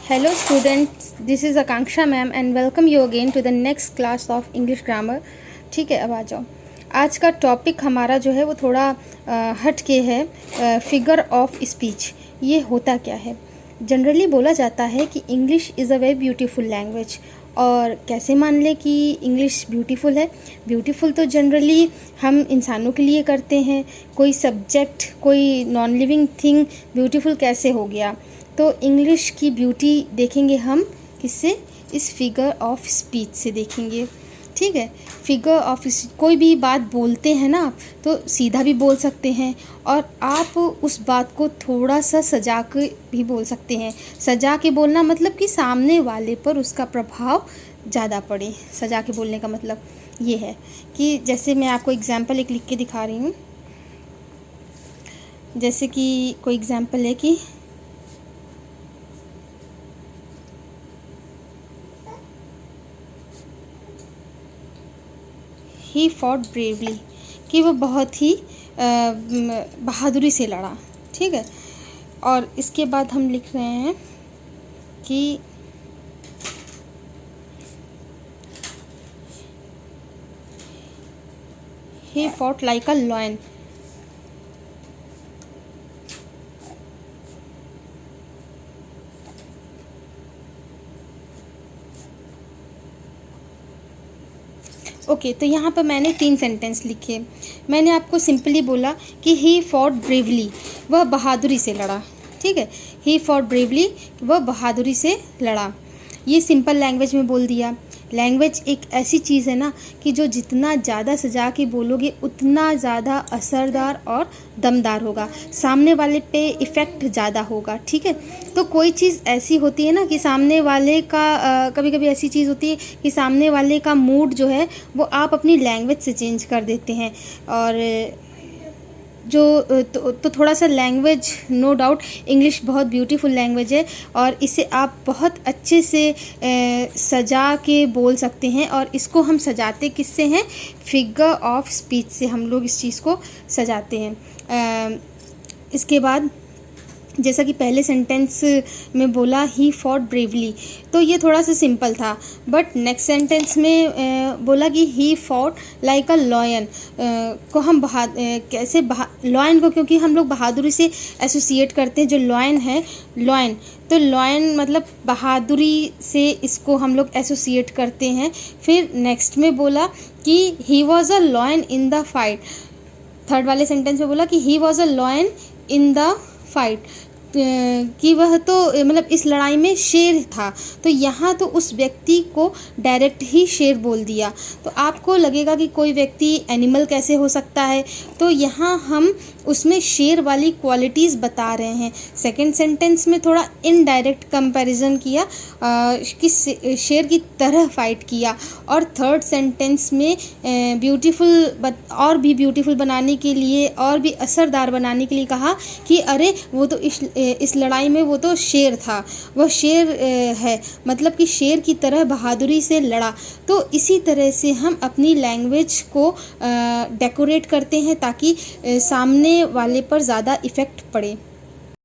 Hello students, this is Akanksha ma'am and welcome you again to the next class of English grammar। ठीक है, अब आ जाओ। आज का टॉपिक हमारा जो है वो थोड़ा हट के है, फिगर ऑफ स्पीच। ये होता क्या है? जनरली बोला जाता है कि English is a very beautiful language. और कैसे मान ले कि इंग्लिश ब्यूटीफुल है? ब्यूटीफुल तो जनरली हम इंसानों के लिए करते हैं। कोई सब्जेक्ट, कोई नॉन लिविंग थिंग ब्यूटीफुल कैसे हो गया? तो इंग्लिश की ब्यूटी देखेंगे हम किससे? इस फिगर ऑफ स्पीच से देखेंगे। ठीक है, फिगर ऑफ कोई भी बात बोलते हैं ना आप, तो सीधा भी बोल सकते हैं और आप उस बात को थोड़ा सा सजा के भी बोल सकते हैं। सजा के बोलना मतलब कि सामने वाले पर उसका प्रभाव ज़्यादा पड़े। सजा के बोलने का मतलब ये है कि जैसे मैं आपको एग्जाम्पल एक लिख के दिखा रही हूँ। जैसे कि कोई एग्जाम्पल है कि ही फॉट ब्रेवली, कि वो बहुत ही बहादुरी से लड़ा। ठीक है, और इसके बाद हम लिख रहे हैं कि he fought like a lion. Okay, तो यहाँ पर मैंने 3 सेंटेंस लिखे। मैंने आपको सिंपली बोला कि ही फॉट ब्रेवली, वह बहादुरी से लड़ा। ठीक है, ही फॉट ब्रेवली, वह बहादुरी से लड़ा। ये सिंपल लैंग्वेज में बोल दिया। लैंग्वेज एक ऐसी चीज़ है ना कि जो जितना ज़्यादा सजा के बोलोगे उतना ज़्यादा असरदार और दमदार होगा, सामने वाले पे इफ़ेक्ट ज़्यादा होगा। ठीक है, तो कोई चीज़ ऐसी होती है ना कि सामने वाले का कभी कभी ऐसी चीज़ होती है कि सामने वाले का मूड जो है वो आप अपनी लैंग्वेज से चेंज कर देते हैं। और तो थोड़ा सा लैंग्वेज, नो डाउट इंग्लिश बहुत ब्यूटीफुल लैंग्वेज है और इसे आप बहुत अच्छे से सजा के बोल सकते हैं। और इसको हम सजाते किससे हैं? फिगर ऑफ स्पीच से हम लोग इस चीज़ को सजाते हैं। इसके बाद जैसा कि पहले सेंटेंस में बोला ही फॉट ब्रेवली, तो ये थोड़ा सा सिंपल था। बट नेक्स्ट सेंटेंस में बोला कि he fought like a lion, को हम कैसे लॉयन को, क्योंकि हम लोग बहादुरी से एसोसिएट करते हैं। जो लॉयन है, लॉयन, तो लॉयन मतलब बहादुरी से इसको हम लोग एसोसिएट करते हैं। फिर नेक्स्ट में बोला कि he was a lion in the fight. Third वाले सेंटेंस में बोला कि he was a lion in the fight, कि वह तो मतलब इस लड़ाई में शेर था। तो यहाँ तो उस व्यक्ति को डायरेक्ट ही शेर बोल दिया। तो आपको लगेगा कि कोई व्यक्ति एनिमल कैसे हो सकता है, तो यहाँ हम उसमें शेर वाली क्वालिटीज़ बता रहे हैं। सेकंड सेंटेंस में थोड़ा इनडायरेक्ट कंपैरिजन किया कि शेर की तरह फाइट किया। और थर्ड सेंटेंस में ब्यूटीफुल और भी ब्यूटीफुल बनाने के लिए और भी असरदार बनाने के लिए कहा कि अरे वो तो इस लड़ाई में वो तो शेर था, वह शेर है, मतलब कि शेर की तरह बहादुरी से लड़ा। तो इसी तरह से हम अपनी लैंग्वेज को डेकोरेट करते हैं ताकि सामने वाले पर ज़्यादा इफ़ेक्ट पड़े।